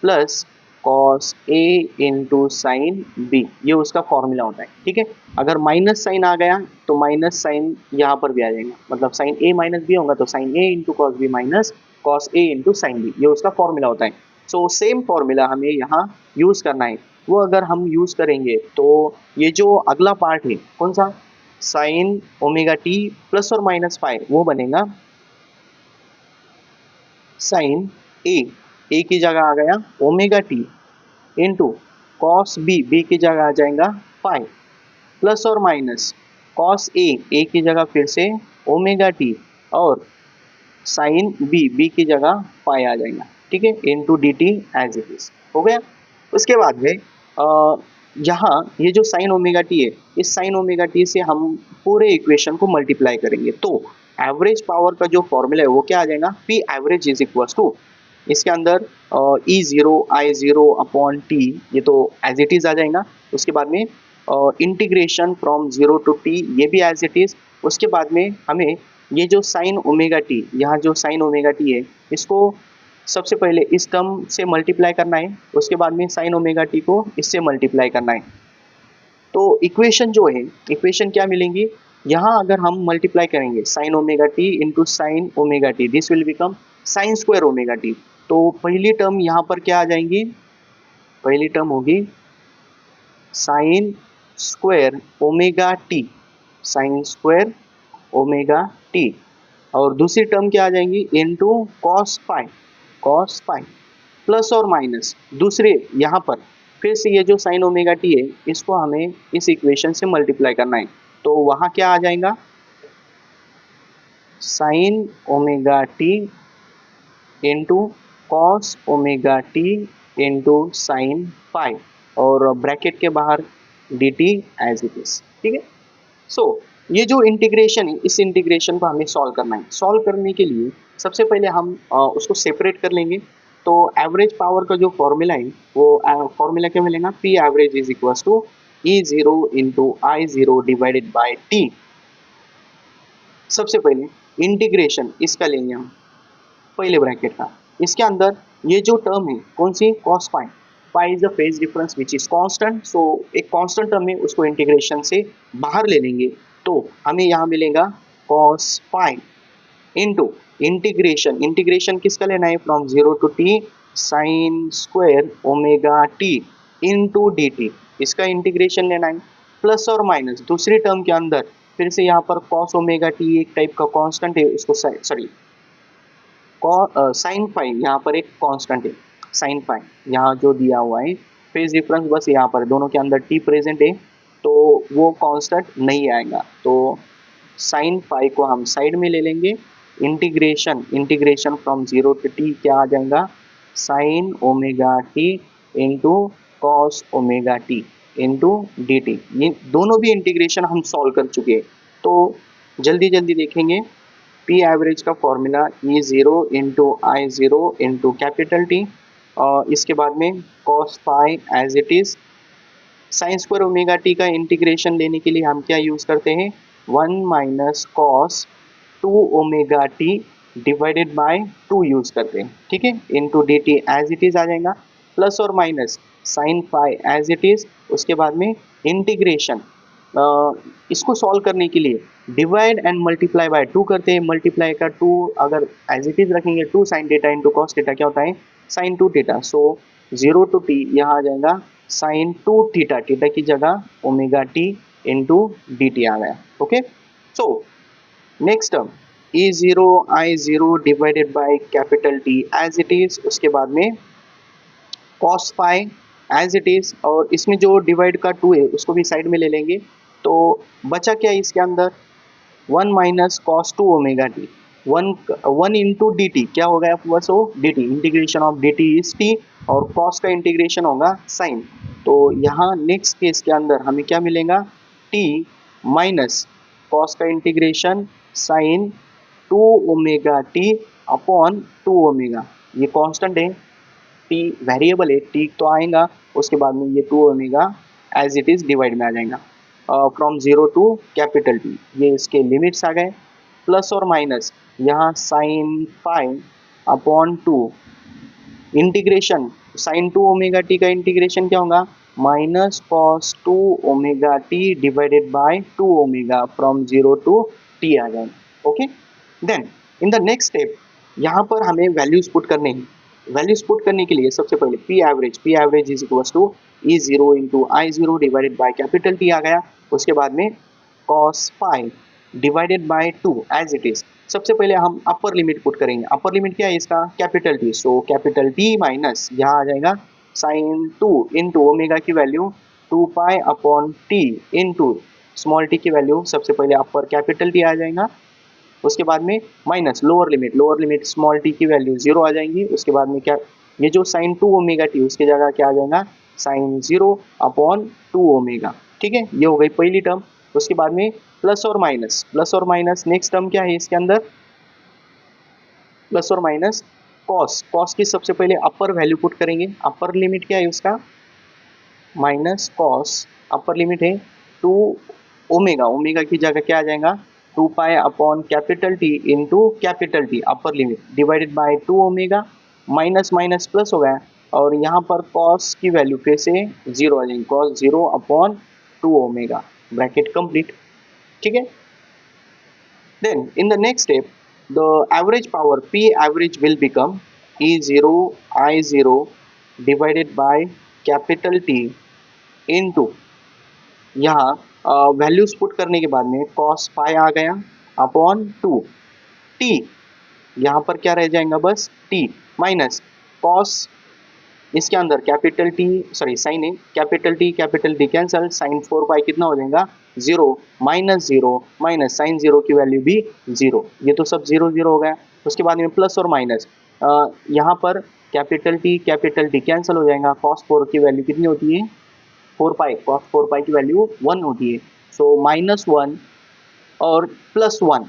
plus cos A into sine B, ये उसका फॉर्मूला होता है। ठीक है, अगर माइनस साइन आ गया तो माइनस साइन यहाँ पर भी आ जाएगा, मतलब साइन ए माइनस बी होगा तो sine A into cos B minus cos A into sine B, ये उसका फॉर्मूला होता है। सो सेम फॉर्मूला हमें यहाँ यूज करना है। वो अगर हम यूज करेंगे तो ये जो अगला पार्ट है कौन सा, साइन ओमेगा टी प्लस और माइनस फाइव, वो बनेगा साइन ए की जगह आ गया omega T into cos B की जगह आ जाएगा फाइव, प्लस और माइनस कॉस ए की जगह फिर से ओमेगा टी, और साइन बी की जगह फाइव आ जाएगा। ठीक है, into D T as it is हो गया। उसके बाद में यहाँ ये जो साइन ओमेगा टी है, इस साइन ओमेगा टी से हम पूरे इक्वेशन को मल्टीप्लाई करेंगे तो एवरेज पावर का जो फॉर्मूला है वो क्या आ जाएगा, P average is equal to, इसके अंदर E0 I0 अपॉन टी, ये तो एज इट इज आ जाएगा। उसके बाद में इंटीग्रेशन फ्रॉम 0 टू t, ये भी एज इट इज। उसके बाद में हमें ये जो साइन ओमेगा टी, यहाँ जो साइन ओमेगा टी है इसको सबसे पहले इस टर्म से मल्टीप्लाई करना है, उसके बाद में साइन ओमेगा टी को इससे मल्टीप्लाई करना है। तो इक्वेशन जो है, इक्वेशन क्या मिलेंगी, यहाँ अगर हम मल्टीप्लाई करेंगे sign omega T into sine omega T, this will become sign square omega T. तो पहली टर्म यहाँ पर क्या आ जाएंगी, पहली टर्म होगी sign square omega T, sine square omega T, और दूसरी टर्म क्या आ जाएंगी into cos pi, cos pi plus और माइनस दूसरे यहाँ पर फिर से ये जो साइन ओमेगा टी है इसको हमें इस इक्वेशन से मल्टीप्लाई करना है, तो वहाँ क्या आ जाएगा sine omega T into cos omega T into sine pi और ब्रैकेट के बाहर D T as it is. ठीक है, सो ये जो इंटीग्रेशन है इस इंटीग्रेशन को हमें सॉल्व करना है। सॉल्व करने के लिए सबसे पहले हम उसको सेपरेट कर लेंगे। तो एवरेज पावर का जो फॉर्मूला है वो फॉर्मूला क्या मिलेगा, P average is equal to E zero into I zero divided by T. सबसे पहले इंटीग्रेशन इसका लेंगे हम पहले ब्रैकेट का, इसके अंदर ये जो टर्म है कौन सी cos pi, pi is the phase difference which is constant, so एक कांस्टेंट टर्म है उसको इंटीग्रेशन से बाहर ले लेंगे तो हमें यहाँ मिलेगा cos pi into integration, integration किसका लेना है from zero to T sine square omega T into D T, इसका इंटीग्रेशन लेना है प्लस और माइनस दूसरी टर्म के अंदर फिर से यहाँ पर कॉस ओमेगा टी एक टाइप का कांस्टेंट है उसको सॉरी साइन फाई यहाँ पर एक कांस्टेंट है, साइन फाई यहाँ जो दिया हुआ है फेज डिफरेंस बस यहाँ पर दोनों के अंदर टी प्रेजेंट है तो वो कांस्टेंट नहीं आएगा, तो साइन फाई को हम साइड में ले लेंगे। Integration, integration from zero to T क्या आ जाएगा sine omega T into cos omega T into D T, ये दोनों भी इंटीग्रेशन हम सॉल्व कर चुके हैं। तो जल्दी जल्दी देखेंगे पी एवरेज का formula E zero into I zero into capital T और इसके बाद में cos pi as it is, sine square omega T का इंटीग्रेशन लेने के लिए हम क्या यूज़ करते हैं one minus cos two omega T divided by two use करते हैं। ठीक है, into D T as it is आ जाएगा प्लस और minus sine pi as it is, उसके बाद में इंटीग्रेशन इसको सॉल्व करने के लिए divide and multiply by two करते हैं। मल्टीप्लाई का टू अगर एज इट इज रखेंगे two sine theta into cos theta क्या होता है sine two theta, so zero to T यहाँ आ जाएगा साइन टू थीटा, थीटा की जगह omega T into D T आ गया। Okay, so next term E zero I zero divided by capital T as it is, उसके बाद में cos pi as it is और इसमें जो डिवाइड का टू है उसको भी साइड में ले लेंगे तो बचा क्या इसके अंदर one minus cos two omega T, one into D T क्या हो गया बस वो D T, integration of D T is T और कॉस का इंटीग्रेशन होगा साइन, तो यहाँ नेक्स्ट केस के अंदर हमें क्या मिलेगा टी माइनस कॉस का integration sine two omega T upon two omega, ये कांस्टेंट है टी वेरिएबल है टी तो आएगा उसके बाद में ये to omega as it is divide में आ जाएगा from zero to capital T, ये इसके लिमिट्स आ गए प्लस और माइनस यहाँ sine phi upon two integration sine two omega T का इंटीग्रेशन क्या होगा minus cos two omega T divided by two omega from zero to T आ जाएगा। Okay, then in the next step यहाँ पर हमें वैल्यूज पुट करने हैं। वैल्यूज पुट करने के लिए सबसे पहले P average is equal to E zero into I zero divided by capital T आ गया, उसके बाद में cos phi divided by two as it is. सबसे पहले हम अपर लिमिट पुट करेंगे, अपर लिमिट क्या है इसका capital T, so capital T minus यहाँ आ जाएगा साइन टू इंटू ओमेगा की value two pi upon T into small T की वैल्यू सबसे पहले अपर कैपिटल टी आ जाएगा, उसके बाद में minus lower limit small T की वैल्यू जीरो आ जाएंगी, उसके बाद में क्या ये जो साइन टू ओमेगा टी उसकी जगह क्या आ जाएगा sine zero upon two omega. ठीक है, ये हो गई पहली टर्म। उसके बाद में प्लस और माइनस नेक्स्ट टर्म क्या है इसके अंदर प्लस और माइनस कॉस की सबसे पहले अपर वैल्यू पुट करेंगे, अपर लिमिट क्या है उसका माइनस कॉस अपर लिमिट है टू ओमेगा की जगह क्या आ जाएगा two pi upon capital T into capital T upper limit divided by two omega, minus minus plus हो गया और यहाँ पर कॉस की वैल्यू फिर से जीरो आ जाएगी cos zero upon two omega bracket complete. ठीक है, then in the next step the average power P average will become E zero I zero divided by capital T into यहाँ values put करने के बाद में cos पाई आ गया upon 2 T, यहाँ पर क्या रह जाएगा बस t माइनस cos, इसके अंदर कैपिटल टी सॉरी साइन है, कैपिटल टी कैंसल, साइन 4 पाई कितना हो जाएगा 0 माइनस साइन 0 की वैल्यू भी 0, ये तो सब 0 0 हो गया। उसके बाद में प्लस और माइनस, यहाँ पर कैपिटल टी कैंसिल हो जाएगा, cos 4 की वैल्यू कितनी होती है 4 पाई, cos 4 पाई की वैल्यू 1 होती है, सो -1 और +1,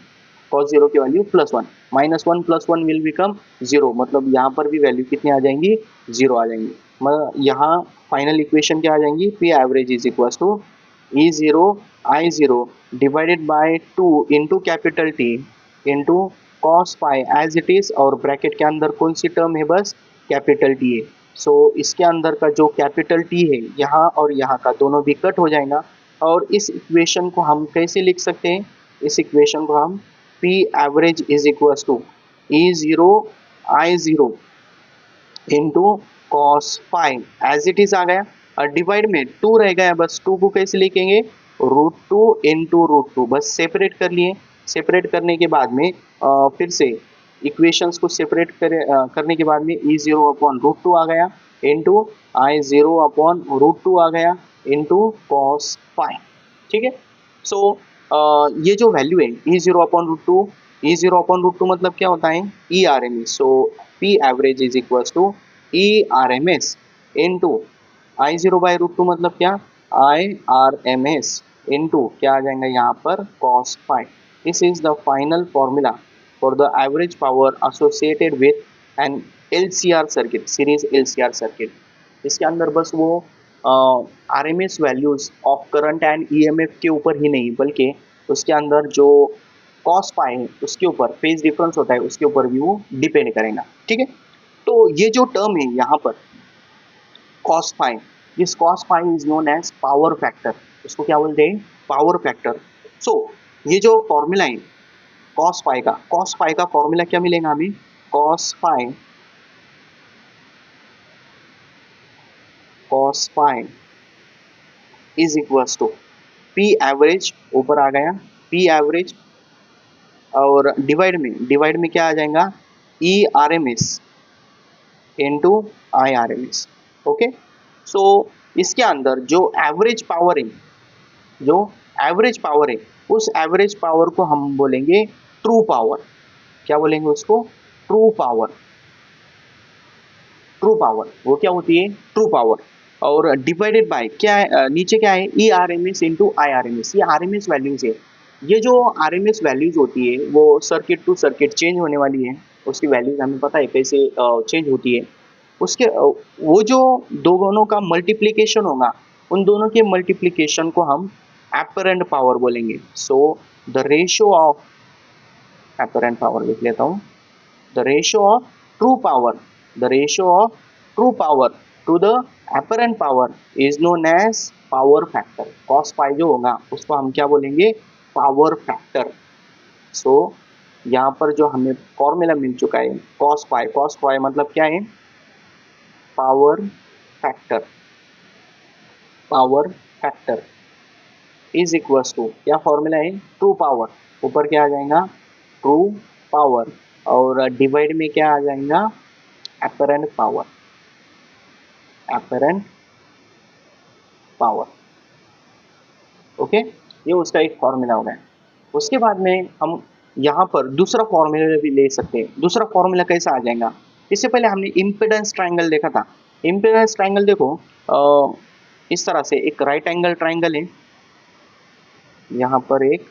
cos 0 की वैल्यू +1, -1 + 1 विल बिकम 0, मतलब यहाँ पर भी वैल्यू कितनी आ जाएंगी 0 आ जाएंगी। मतलब यहाँ फाइनल इक्वेशन क्या आ जाएंगी, P average is equal to E0 I0 divided by 2 into capital T into cos pi as it is, और ब्रैकेट के अंदर कौन सी टर्म है बस कैपिटल टी है। सो इसके अंदर का जो कैपिटल टी है यहाँ और यहाँ का दोनों भी कट हो जाएगा, और इस इक्वेशन को हम कैसे लिख सकते हैं, इस इक्वेशन को हम P average is equal to E0 I0 into cos pi as it is आ गया, और डिवाइड में 2 रह गया, बस 2 को कैसे लिखेंगे √2 इंटू √2, बस सेपरेट कर लिए। सेपरेट करने के बाद में फिर से इक्वेशंस को सेपरेट करने के बाद में E0 अपॉन √2 आ गया इंटू I0 अपॉन √2 आ गया इंटू कॉस पाई, ठीक है। सो ये जो वैल्यू है E0 अपॉन √2, E0 अपॉन √2 मतलब क्या होता है ERMS, so P average is equal to ERMS into I0 by √2 मतलब क्या IRMS इंटू क्या आ जाएगा यहाँ पर cos phi। This is the final formula for the average power associated with an LCR circuit, series LCR circuit. इसके अंदर बस वो RMS values of current and EMF के ऊपर ही नहीं, बल्कि उसके अंदर जो cos phi है उसके ऊपर फेज डिफरेंस होता है उसके ऊपर भी वो डिपेंड करेगा, ठीक है। तो ये जो टर्म है यहाँ पर cos phi, this cos phi is known as power factor, इसको क्या बोलते हैं पावर फैक्टर। सो ये जो फॉर्मूला है cos phi का फॉर्मूला क्या मिलेगा हमें, cos phi is equals to P average, ऊपर आ गया P एवरेज, और डिवाइड में क्या आ जाएगा ERMS इंटू IRMS, ओके। सो इसके अंदर जो एवरेज पावर है उस एवरेज पावर को हम बोलेंगे ट्रू पावर, क्या बोलेंगे उसको ट्रू पावर, वो क्या होती है ट्रू पावर, और डिवाइडेड बाय क्या है नीचे क्या है ERMS इंटू IRMS, ये RMS वैल्यूज है। ये जो RMS वैल्यूज होती है वो सर्किट टू सर्किट चेंज होने वाली है, उसकी वैल्यूज हमें पता है कैसे चेंज होती है। उसके वो जो दोनों का मल्टीप्लिकेशन होगा, उन दोनों के मल्टीप्लिकेशन को हम एपरेंट पावर बोलेंगे। So the ratio of apparent power लिख लेता हूँ, the ratio of true power to the apparent power is known as power factor. cos pi जो होगा उसको हम क्या बोलेंगे पावर फैक्टर। सो यहाँ पर जो हमें फॉर्मूला मिल चुका है cos पाई मतलब क्या है power factor is equals to, क्या फॉर्मूला है ट्रू पावर, ऊपर क्या आ जाएगा ट्रू पावर, और डिवाइड में क्या आ जाएगा एपरेंट पावर, ओके। ये उसका एक फॉर्मूला होगा। उसके बाद में हम यहाँ पर दूसरा फॉर्मूला भी ले सकते हैं। दूसरा फॉर्मूला कैसा आ जाएगा, इससे पहले हमने इम्पीडेंस ट्रायंगल देखा था। इम्पीडेंस ट्रायंगल देखो इस तरह से एक राइट एंगल ट्रायंगल है, यहाँ पर एक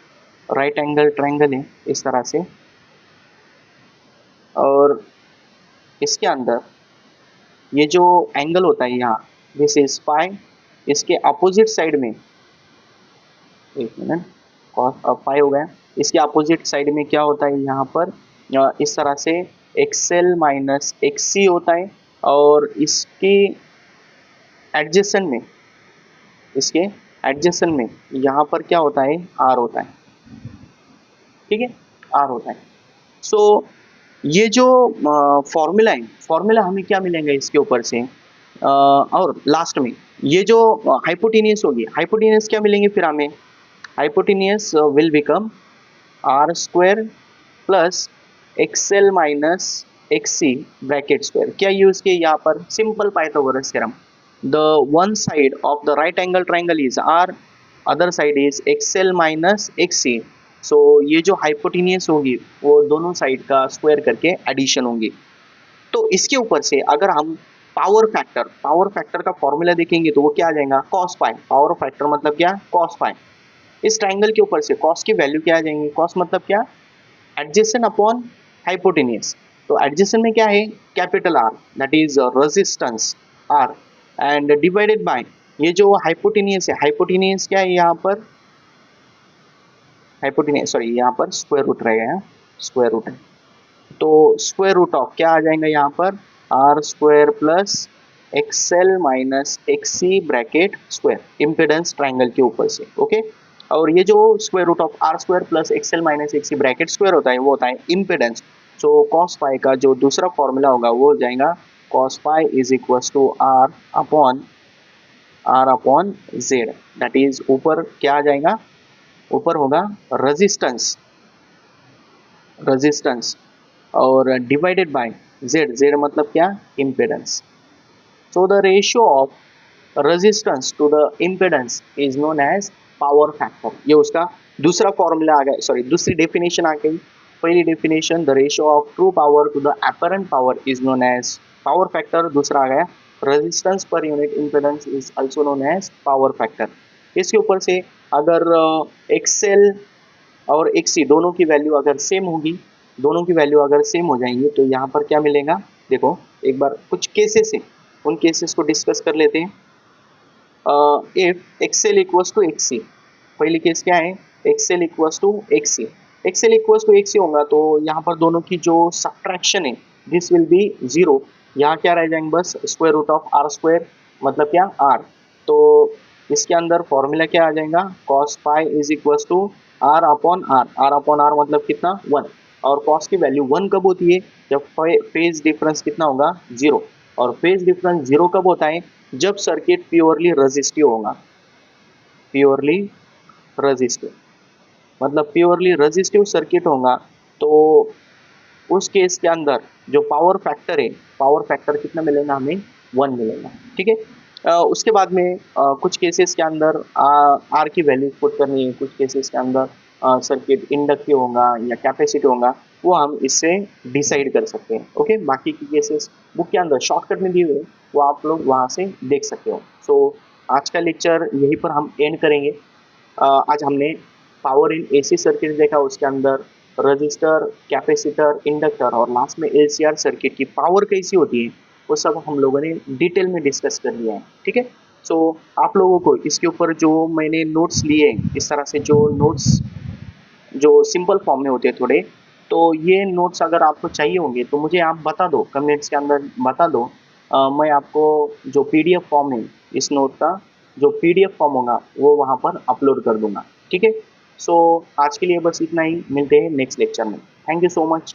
राइट एंगल ट्रायंगल है इस तरह से, और इसके अंदर ये जो एंगल होता है यहाँ दिस इज पाई, इसके अपोजिट साइड में एक मिनट पाई हो गया, इसके अपोजिट साइड में क्या होता है यहाँ पर इस तरह से XL माइनस XC होता है, और इसके एडजेसेंट में यहाँ पर क्या होता है R होता है, ठीक है R होता है। सो ये जो फॉर्मूला है, फॉर्मूला हमें क्या मिलेंगे इसके ऊपर से, और लास्ट में ये जो हाइपोटेनियस होगी, हाइपोटेनियस क्या मिलेंगे फिर हमें, hypotenuse will become R square plus XL minus XC bracket square. क्या यूज किया यहाँ पर, simple Pythagoras theorem. The one side of the right angle triangle is R, other side is XL minus XE. So ये जो hypotenuse होगी वो दोनों side का स्क्वायर करके एडिशन होगी। तो इसके ऊपर से अगर हम पावर फैक्टर का फॉर्मूला देखेंगे तो वो क्या आ जाएगा, कॉस पाई। पावर फैक्टर मतलब क्या, कॉस पाई। इस ट्राइंगल के ऊपर से कॉस की वैल्यू क्या आ जाएंगी, कॉस मतलब क्या, एडजेसेंट अपॉन हाइपोटेनियस। तो एडजेसेंट में क्या है, capital R, that is resistance R, and divided bye ये जो हाइपोटेनियस है, हाइपोटेनियस क्या है यहाँ पर, हाइपोटेनियस सॉरी यहाँ पर स्क्वायर रूट रहेगा, स्क्वायर रूट है। तो स्क्वायर रूट ऑफ क्या आ जाएगा यहाँ पर, R square plus XL minus XC bracket square, impedance triangle के ऊपर से। ओके, और ये जो square root of R square plus XL minus XC bracket square होता है वो होता है इम्पिडेंस। सो कॉस पाई का जो दूसरा फॉर्मूला होगा वो हो जाएगा cos pi is equal to R upon Z, that is ऊपर क्या आ जाएगा, ऊपर होगा रेजिस्टेंस, रेजिस्टेंस और डिवाइडेड बाय जेड, जेड मतलब क्या, impedance. So the ratio of resistance to the impedance is known as power factor. ये उसका दूसरा फॉर्मूला आ गया, सॉरी दूसरी डेफिनेशन आ गई। पहली definition, the ratio of true power to the apparent power is known as power factor. दूसरा आ गया resistance per unit impedance is also known as power factor. इसके ऊपर से अगर एक्सएल और एक्सी दोनों की वैल्यू अगर सेम होगी, दोनों की वैल्यू अगर सेम हो जाएंगी तो यहाँ पर क्या मिलेगा, देखो एक बार कुछ केसेस है, उन केसेस को डिस्कस कर लेते हैं। If XL equals to XC, पहली केस क्या है, XL equals to XC, XL equals to XC होगा तो यहाँ पर दोनों की जो सब्ट्रैक्शन है दिस विल बी जीरो। यहाँ क्या रह जाएंगे, बस square root of R square, मतलब क्या, आर। तो इसके अंदर फॉर्मूला क्या आ जाएगा, cos pi is equals to R upon R, R upon R मतलब कितना, 1। और कॉस की वैल्यू 1 कब होती है, जब फेज डिफरेंस कितना होगा, 0। और फेज डिफरेंस 0 कब होता है, जब सर्किट प्योरली रेजिस्टिव होगा, प्योरली रेजिस्टिव मतलब प्योरली रेजिस्टिव सर्किट होगा। तो उस केस के अंदर जो पावर फैक्टर है, पावर फैक्टर कितना मिलेगा हमें, 1 मिलेगा। ठीक है, उसके बाद में कुछ केसेस के अंदर आर की वैल्यू पुट करनी है, कुछ केसेस के अंदर सर्किट इंडक्टिव होगा या कैपेसिटिव होगा, वो हम इससे डिसाइड कर सकते हैं। ओके, बाकी की केसेस बुक के अंदर शॉर्टकट में दिए हुए, वो आप लोग वहाँ से देख सकते हो। सो आज का लेक्चर यहीं पर हम एंड करेंगे। आज हमने पावर इन एसी सर्किट देखा, उसके अंदर रजिस्टर, कैपेसिटर, इंडक्टर और लास्ट में एलसीआर सर्किट की पावर कैसी होती है वो सब हम लोगों ने डिटेल में डिस्कस कर लिया है। ठीक है, सो आप लोगों को इसके ऊपर जो मैंने नोट्स लिए हैं, इस तरह से जो नोट्स जो सिंपल फॉर्म में होते हैं थोड़े, तो ये नोट्स अगर आपको चाहिए होंगे तो मुझे आप बता दो, कमेंट्स के अंदर बता दो। मैं आपको जो पीडीएफ फॉर्म है इस नोट का, जो पीडीएफ फॉर्म होगा वो वहाँ पर अपलोड कर दूंगा। ठीक है, सो आज के लिए बस इतना ही, मिलते हैं नेक्स्ट लेक्चर में। Thank you so much.